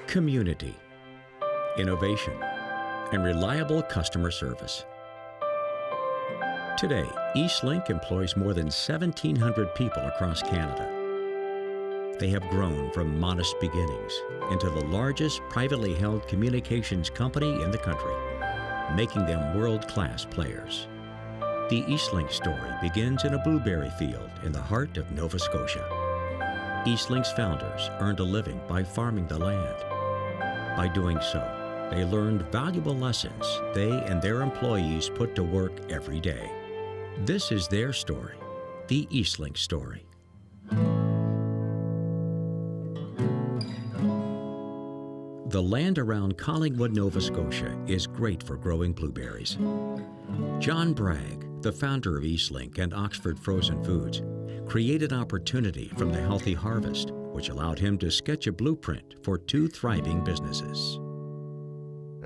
Community, innovation, and reliable customer service. Today, Eastlink employs more than 1,700 people across Canada. They have grown from modest beginnings into the largest privately held communications company in the country, making them world-class players. The Eastlink story begins in a blueberry field in the heart of Nova Scotia. Eastlink's founders earned a living by farming the land. By doing so, they learned valuable lessons they and their employees put to work every day. This is their story, the Eastlink Story. The land around Collingwood, Nova Scotia is great for growing blueberries. John Bragg, the founder of Eastlink and Oxford Frozen Foods, created opportunity from the healthy harvest, which allowed him to sketch a blueprint for 2 thriving businesses.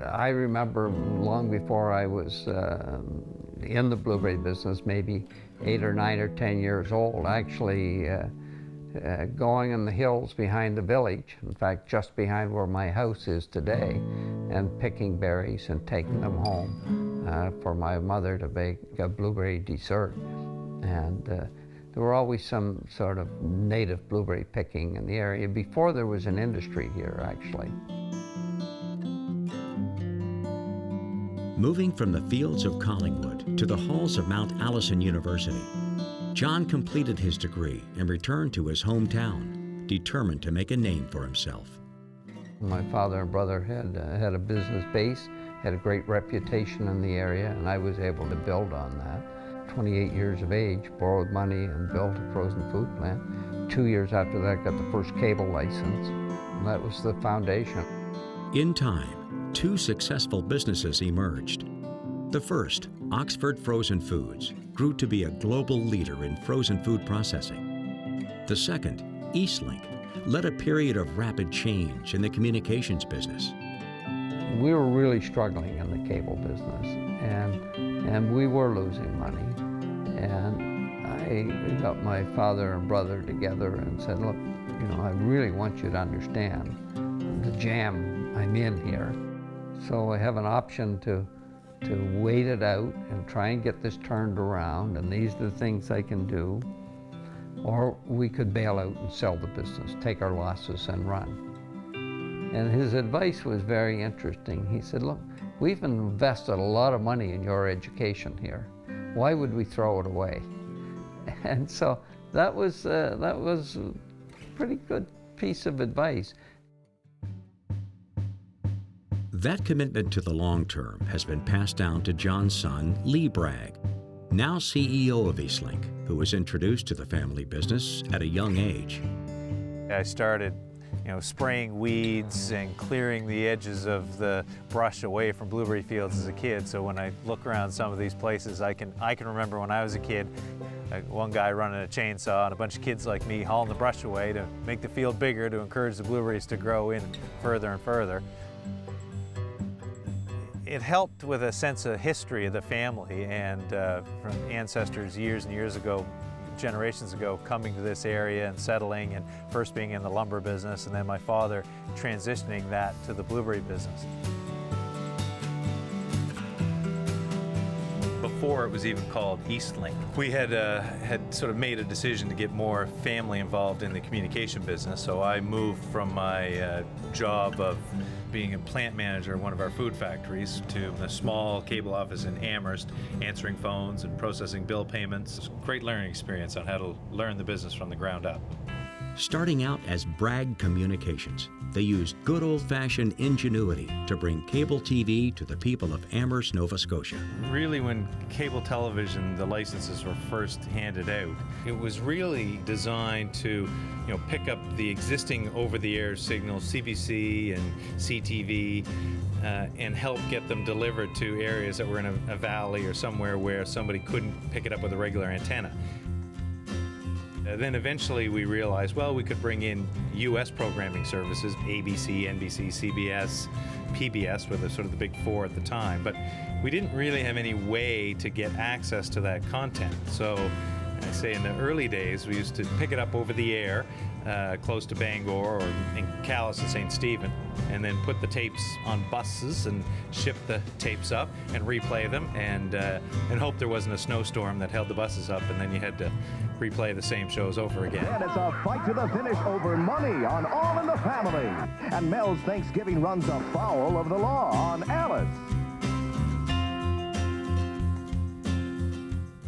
I remember long before I was in the blueberry business, maybe 8 or 9 or 10 years old, actually going in the hills behind the village, in fact just behind where my house is today, and picking berries and taking them home for my mother to bake a blueberry dessert. And there were always some sort of native blueberry picking in the area before there was an industry here, actually. Moving from the fields of Collingwood to the halls of Mount Allison University, John completed his degree and returned to his hometown, determined to make a name for himself. My father and brother had a business base, had a great reputation in the area, and I was able to build on that. 28 years of age, borrowed money and built a frozen food plant. 2 years after that, got the first cable license, and that was the foundation. In time, 2 successful businesses emerged. The first, Oxford Frozen Foods, grew to be a global leader in frozen food processing. The second, Eastlink, led a period of rapid change in the communications business. We were really struggling in the cable business, and we were losing money. And I got my father and brother together and said, look, I really want you to understand the jam I'm in here. So I have an option to wait it out and try and get this turned around, and these are the things I can do. Or we could bail out and sell the business, take our losses and run. And his advice was very interesting. He said, look, we've invested a lot of money in your education here. Why would we throw it away? And so that was a pretty good piece of advice. That commitment to the long term has been passed down to John's son, Lee Bragg, now CEO of Eastlink, who was introduced to the family business at a young age. I started spraying weeds and clearing the edges of the brush away from blueberry fields as a kid. So when I look around some of these places, I can remember when I was a kid, one guy running a chainsaw and a bunch of kids like me hauling the brush away to make the field bigger, to encourage the blueberries to grow in further and further. It helped with a sense of history of the family, and from ancestors years and years ago, generations ago, coming to this area and settling, and first being in the lumber business, and then my father transitioning that to the blueberry business. Before it was even called Eastlink, we had sort of made a decision to get more family involved in the communication business. So I moved from my job of being a plant manager at one of our food factories to a small cable office in Amherst, answering phones and processing bill payments. It's a great learning experience on how to learn the business from the ground up. Starting out as Bragg Communications, they used good old-fashioned ingenuity to bring cable TV to the people of Amherst, Nova Scotia. Really, when cable television, the licenses were first handed out, it was really designed to pick up the existing over-the-air signals, CBC and CTV, and help get them delivered to areas that were in a valley or somewhere where somebody couldn't pick it up with a regular antenna. Then eventually we realized, well, we could bring in U.S. programming services, ABC, NBC, CBS, PBS were the sort of the big four at the time, but we didn't really have any way to get access to that content. So I say in the early days, we used to pick it up over the air, close to Bangor or in Calais and St. Stephen, and then put the tapes on buses and ship the tapes up and replay them and hope there wasn't a snowstorm that held the buses up, and then you had to replay the same shows over again. And it's a fight to the finish over money on All in the Family. And Mel's Thanksgiving runs afoul of the law on Alice.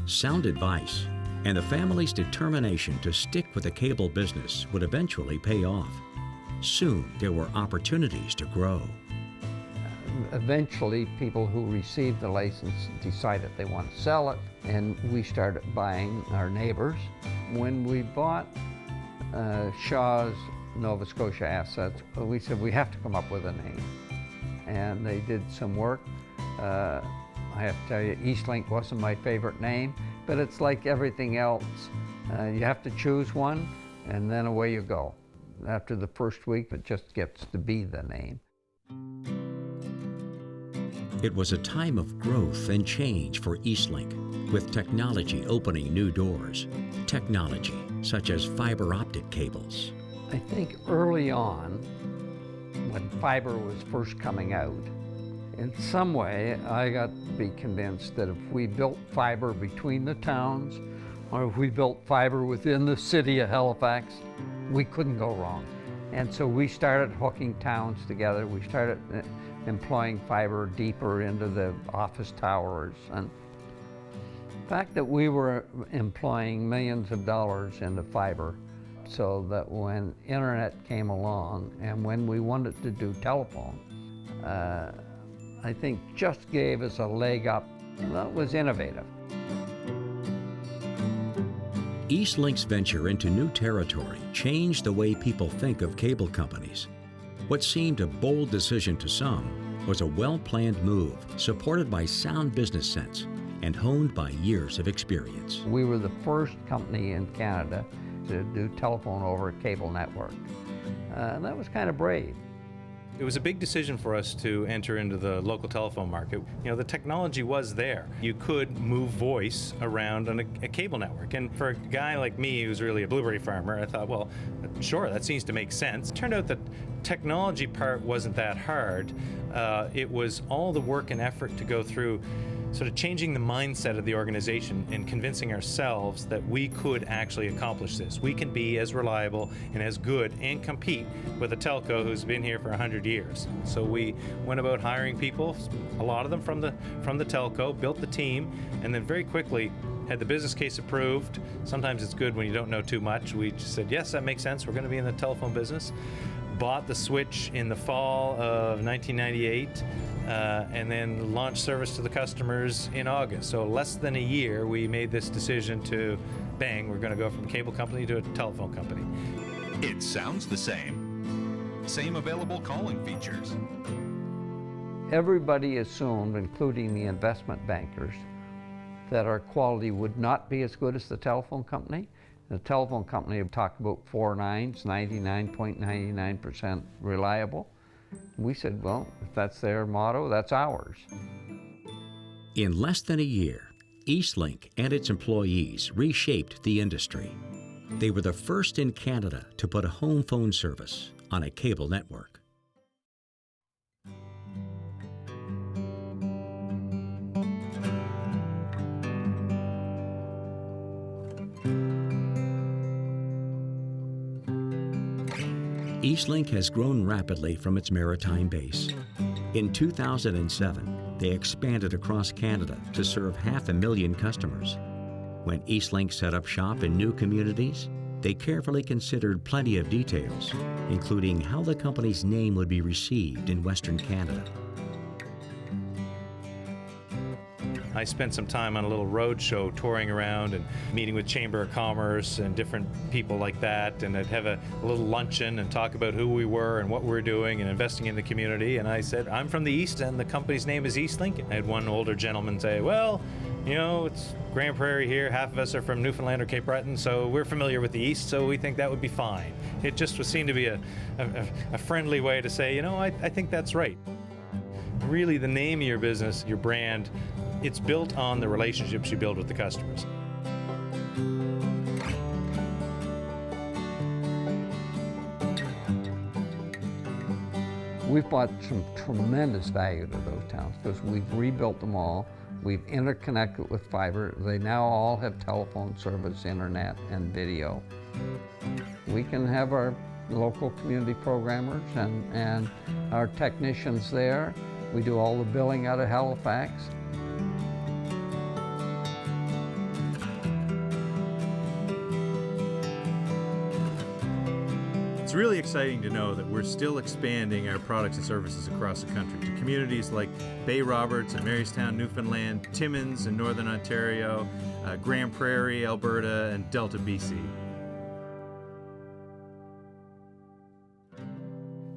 Sound advice and the family's determination to stick with the cable business would eventually pay off. Soon, there were opportunities to grow. Eventually, people who received the license decided they want to sell it, and we started buying our neighbors. When we bought Shaw's Nova Scotia assets, we said we have to come up with a name. And they did some work. I have to tell you, Eastlink wasn't my favorite name, but it's like everything else. You have to choose one, and then away you go. After the first week, it just gets to be the name. It was a time of growth and change for Eastlink, with technology opening new doors. Technology such as fiber optic cables. I think early on, when fiber was first coming out, in some way I got to be convinced that if we built fiber between the towns, or if we built fiber within the city of Halifax, we couldn't go wrong. And so we started hooking towns together. We started employing fiber deeper into the office towers. And the fact that we were employing millions of dollars into fiber, so that when internet came along and when we wanted to do telephone, I think just gave us a leg up. That was innovative. Eastlink's venture into new territory changed the way people think of cable companies. What seemed a bold decision to some was a well-planned move, supported by sound business sense and honed by years of experience. We were the first company in Canada to do telephone over a cable network. And that was kind of brave. It was a big decision for us to enter into the local telephone market. You know, the technology was there. You could move voice around on a cable network. And for a guy like me who's really a blueberry farmer, I thought, well, sure, that seems to make sense. It turned out that technology part wasn't that hard. It was all the work and effort to go through sort of changing the mindset of the organization and convincing ourselves that we could actually accomplish this. We can be as reliable and as good and compete with a telco who's been here for 100 years. So we went about hiring people, a lot of them from the telco, built the team, and then very quickly had the business case approved. Sometimes it's good when you don't know too much. We just said, yes, that makes sense. We're going to be in the telephone business. Bought the switch in the fall of 1998, and then launched service to the customers in August. So less than a year, we made this decision to, bang, we're going to go from a cable company to a telephone company. It sounds the same. Same available calling features. Everybody assumed, including the investment bankers, that our quality would not be as good as the telephone company. The telephone company would talk about 4 nines, 99.99% reliable. We said, well, if that's their motto, that's ours. In less than a year, Eastlink and its employees reshaped the industry. They were the first in Canada to put a home phone service on a cable network. Eastlink has grown rapidly from its maritime base. In 2007, they expanded across Canada to serve 500,000 customers. When Eastlink set up shop in new communities, they carefully considered plenty of details, including how the company's name would be received in Western Canada. I spent some time on a little road show touring around and meeting with Chamber of Commerce and different people like that, and I'd have a little luncheon and talk about who we were and what we were doing and investing in the community. And I said, I'm from the East and the company's name is Eastlink. And I had one older gentleman say, well, you know, it's Grand Prairie here, half of us are from Newfoundland or Cape Breton, so we're familiar with the East, so we think that would be fine. It just would seem to be a friendly way to say, you know, I think that's right. Really, the name of your business, your brand, it's built on the relationships you build with the customers. We've brought some tremendous value to those towns because we've rebuilt them all. We've interconnected with fiber. They now all have telephone service, internet, and video. We can have our local community programmers and our technicians there. We do all the billing out of Halifax. It's really exciting to know that we're still expanding our products and services across the country to communities like Bay Roberts and Marystown, Newfoundland, Timmins in Northern Ontario, Grand Prairie, Alberta, and Delta, BC.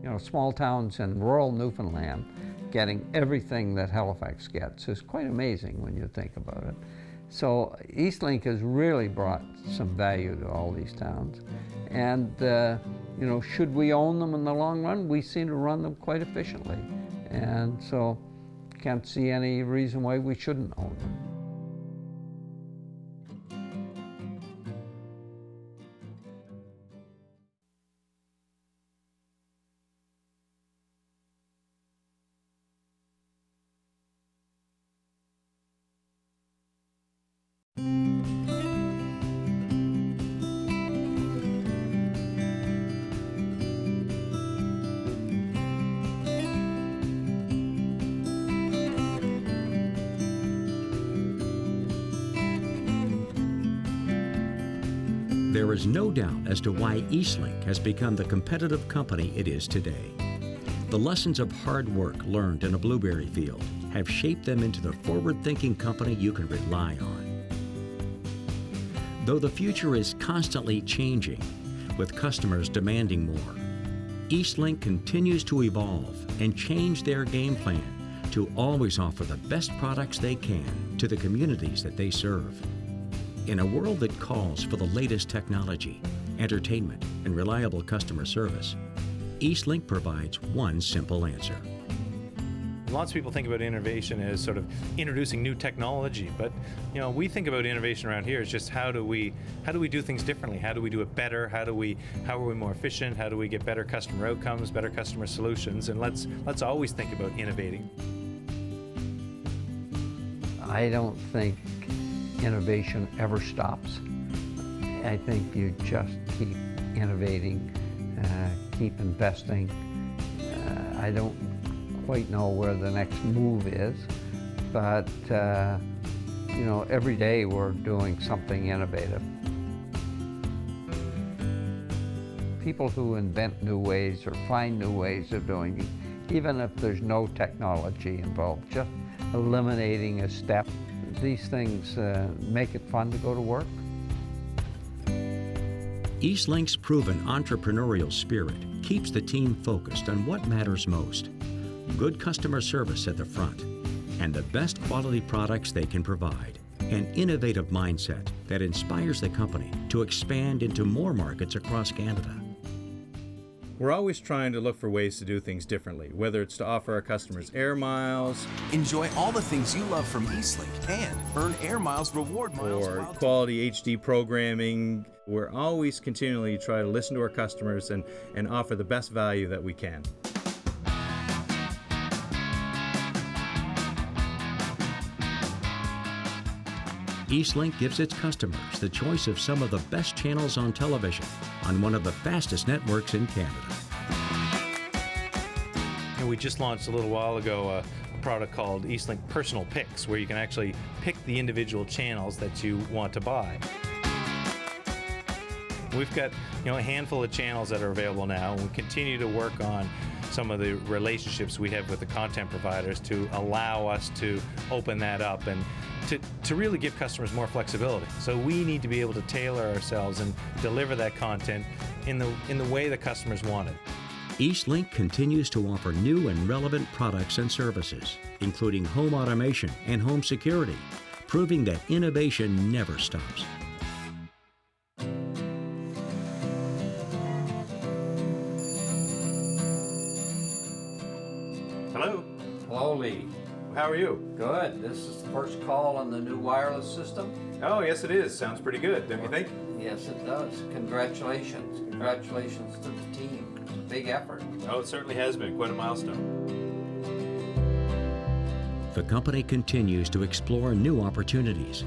You know, small towns in rural Newfoundland getting everything that Halifax gets is quite amazing when you think about it. So Eastlink has really brought some value to all these towns. And you know, should we own them in the long run? We seem to run them quite efficiently. And so can't see any reason why we shouldn't own them. There is no doubt as to why Eastlink has become the competitive company it is today. The lessons of hard work learned in a blueberry field have shaped them into the forward-thinking company you can rely on. Though the future is constantly changing, with customers demanding more, Eastlink continues to evolve and change their game plan to always offer the best products they can to the communities that they serve. In a world that calls for the latest technology, entertainment, and reliable customer service, Eastlink provides one simple answer. Lots of people think about innovation as sort of introducing new technology, but you know, we think about innovation around here as just how do we do things differently? How do we do it better? How are we more efficient? How do we get better customer outcomes, better customer solutions? And let's always think about innovating. I don't think innovation ever stops. I think you just keep innovating, keep investing. I don't quite know where the next move is, but you know, every day we're doing something innovative. People who invent new ways or find new ways of doing it, even if there's no technology involved, just eliminating a step. These things make it fun to go to work. Eastlink's proven entrepreneurial spirit keeps the team focused on what matters most: good customer service at the front and the best quality products they can provide. An innovative mindset that inspires the company to expand into more markets across Canada. We're always trying to look for ways to do things differently, whether it's to offer our customers air miles, Enjoy all the things you love from Eastlink and earn Air Miles reward miles. or quality HD programming. We're always continually trying to listen to our customers and offer the best value that we can. Eastlink gives its customers the choice of some of the best channels on television on one of the fastest networks in Canada. And we just launched a little while ago a product called Eastlink Personal Picks, where you can actually pick the individual channels that you want to buy. We've got a handful of channels that are available now, and we continue to work on some of the relationships we have with the content providers to allow us to open that up and to really give customers more flexibility. So we need to be able to tailor ourselves and deliver that content in the way the customers want it. Eastlink continues to offer new and relevant products and services, including home automation and home security, proving that innovation never stops. Hello. Hello, Lee. How are you? Good. This is the first call on the new wireless system? Oh, yes, it is. Sounds pretty good, don't you think? Yes, it does. Congratulations. Congratulations to the team. It's a big effort. Oh, it certainly has been quite a milestone. The company continues to explore new opportunities.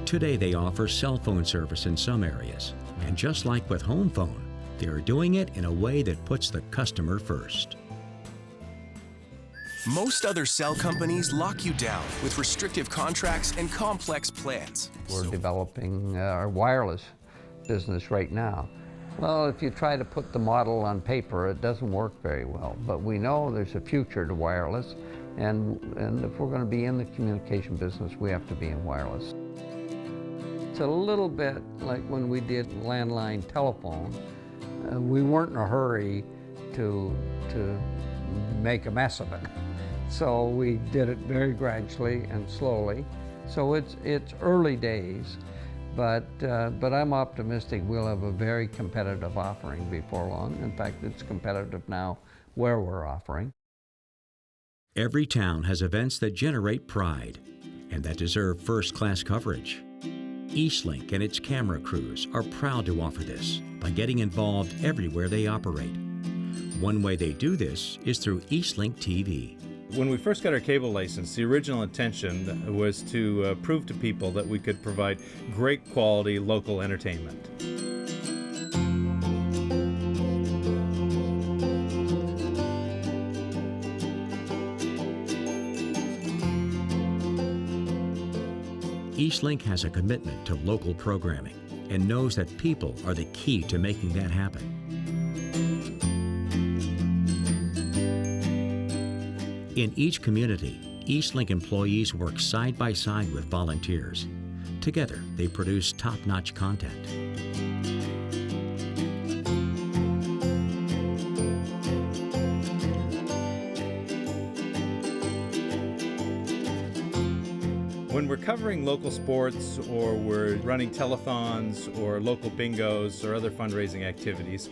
Today they offer cell phone service in some areas. And just like with home phone, they are doing it in a way that puts the customer first. Most other cell companies lock you down with restrictive contracts and complex plans. We're developing our wireless business right now. Well, if you try to put the model on paper, it doesn't work very well. But we know there's a future to wireless, and if we're going to be in the communication business, we have to be in wireless. It's a little bit like when we did landline telephone. We weren't in a hurry to make a mess of it. So we did it very gradually and slowly. So it's early days, but I'm optimistic we'll have a very competitive offering before long. In fact, it's competitive now where we're offering. Every town has events that generate pride and that deserve first-class coverage. Eastlink and its camera crews are proud to offer this by getting involved everywhere they operate. One way they do this is through Eastlink TV. When we first got our cable license, the original intention was to prove to people that we could provide great quality local entertainment. Eastlink has a commitment to local programming and knows that people are the key to making that happen. In each community, Eastlink employees work side by side with volunteers. Together, they produce top-notch content. When we're covering local sports or we're running telethons or local bingos or other fundraising activities,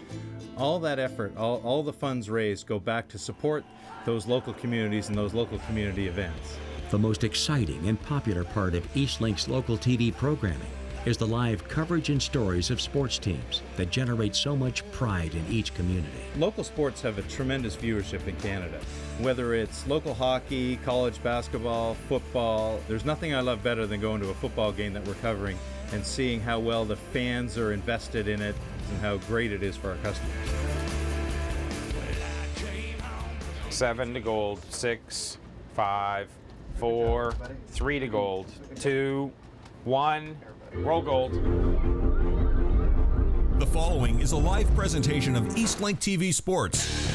all that effort, all the funds raised go back to support those local communities and those local community events. The most exciting and popular part of Eastlink's local TV programming is the live coverage and stories of sports teams that generate so much pride in each community. Local sports have a tremendous viewership in Canada. Whether it's local hockey, college basketball, football, there's nothing I love better than going to a football game that we're covering and seeing how well the fans are invested in it and how great it is for our customers. 7 to gold, 6, 5, 4, 3 to gold, 2, 1, roll gold. The following is a live presentation of Eastlink TV Sports.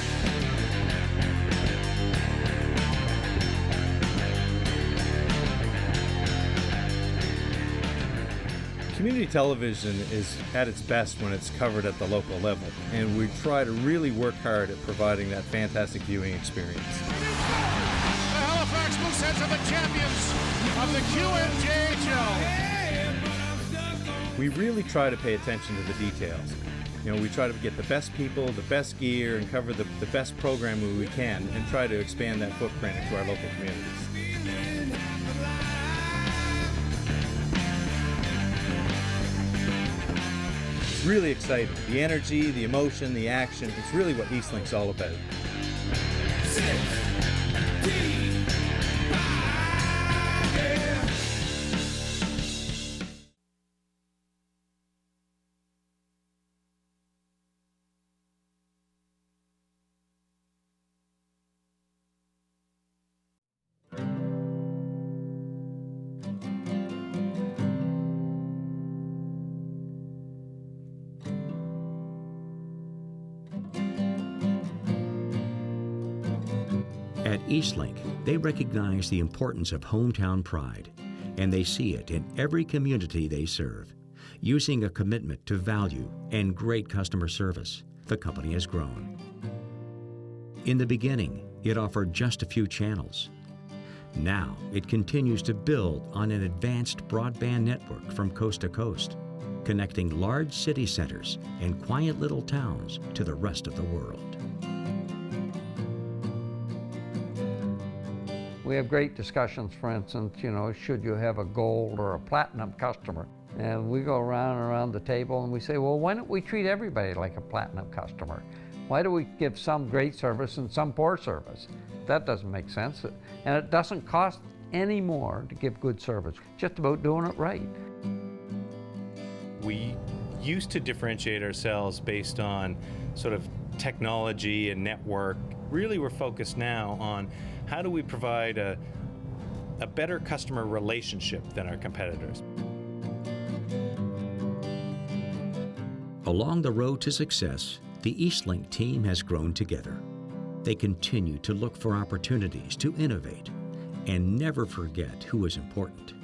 Community television is at its best when it's covered at the local level, and we try to really work hard at providing that fantastic viewing experience. The Halifax Mooseheads are the champions of the QMJHL. We really try to pay attention to the details. You know, we try to get the best people, the best gear, and cover the best programming we can, and try to expand that footprint into our local communities. It's really exciting. The energy, the emotion, the action, it's really what Eastlink's all about. At Eastlink, they recognize the importance of hometown pride, and they see it in every community they serve. Using a commitment to value and great customer service, the company has grown. In the beginning, it offered just a few channels. Now it continues to build on an advanced broadband network from coast to coast, connecting large city centers and quiet little towns to the rest of the world. We have great discussions, for instance, should you have a gold or a platinum customer? And we go around the table and we say, well, why don't we treat everybody like a platinum customer? Why do we give some great service and some poor service? That doesn't make sense. And it doesn't cost any more to give good service. It's just about doing it right. We used to differentiate ourselves based on sort of technology and network. Really, we're focused now on how do we provide a better customer relationship than our competitors. Along the road to success, the Eastlink team has grown together. They continue to look for opportunities to innovate and never forget who is important: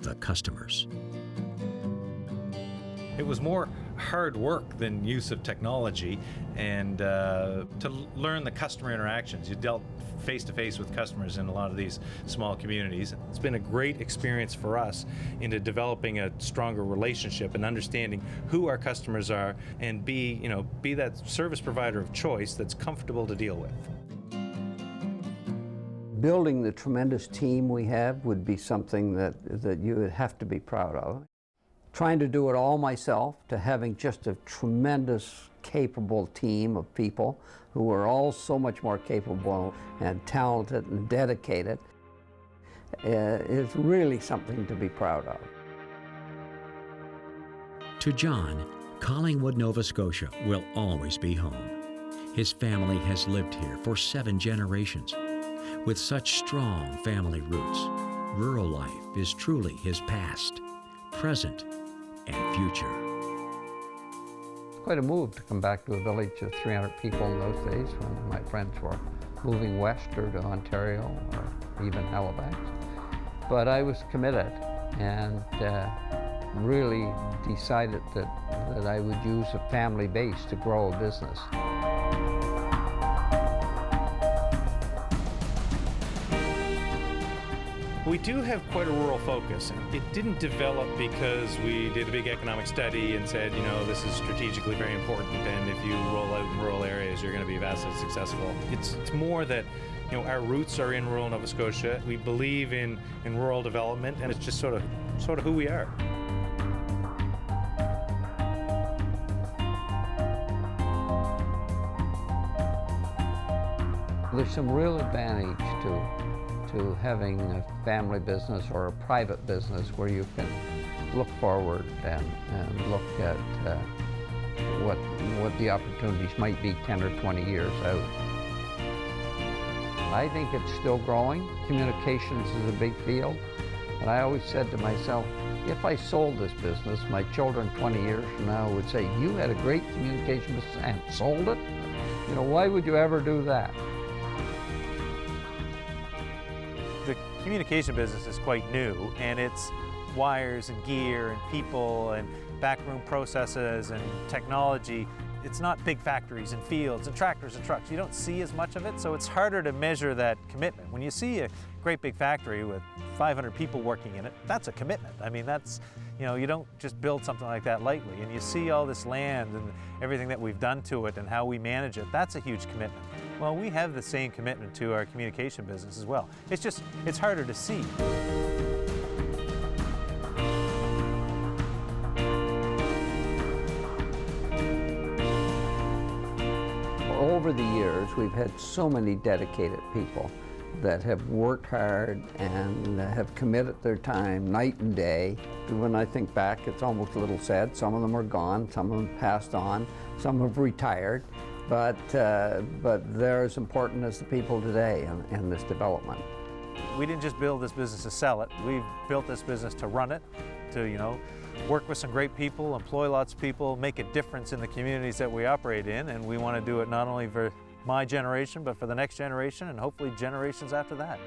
the customers. It was more hard work than use of technology, and to learn the customer interactions. You dealt face-to-face with customers in a lot of these small communities. It's been a great experience for us into developing a stronger relationship and understanding who our customers are, and be that service provider of choice that's comfortable to deal with. Building the tremendous team we have would be something that you would have to be proud of. Trying to do it all myself, to having just a tremendous, capable team of people who are all so much more capable and talented and dedicated, is really something to be proud of. To John, Collingwood, Nova Scotia will always be home. His family has lived here for 7 generations. With such strong family roots, rural life is truly his past, present, and future. Quite a move to come back to a village of 300 people in those days when my friends were moving west or to Ontario or even Halifax. But I was committed and really decided that I would use a family base to grow a business. We do have quite a rural focus. It didn't develop because we did a big economic study and said, this is strategically very important, and if you roll out in rural areas, you're going to be vastly successful. It's more that, our roots are in rural Nova Scotia. We believe in rural development, and it's just sort of who we are. There's some real advantage to having a family business or a private business where you can look forward and look at what the opportunities might be 10 or 20 years out. I think it's still growing. Communications is a big field, and I always said to myself, if I sold this business, my children 20 years from now would say, you had a great communication business and sold it? Why would you ever do that? The communication business is quite new, and it's wires and gear and people and backroom processes and technology. It's not big factories and fields and tractors and trucks. You don't see as much of it, so it's harder to measure that commitment. When you see a great big factory with 500 people working in it, that's a commitment. I mean, that's, you don't just build something like that lightly. And you see all this land and everything that we've done to it and how we manage it, that's a huge commitment. Well, we have the same commitment to our communication business as well. It's harder to see. Over the years, we've had so many dedicated people that have worked hard and have committed their time night and day. When I think back, it's almost a little sad. Some of them are gone, some of them passed on, some have retired, but they're as important as the people today in this development. We didn't just build this business to sell it. We've built this business to run it, to work with some great people, employ lots of people, make a difference in the communities that we operate in, and we want to do it not only for my generation, but for the next generation and hopefully generations after that.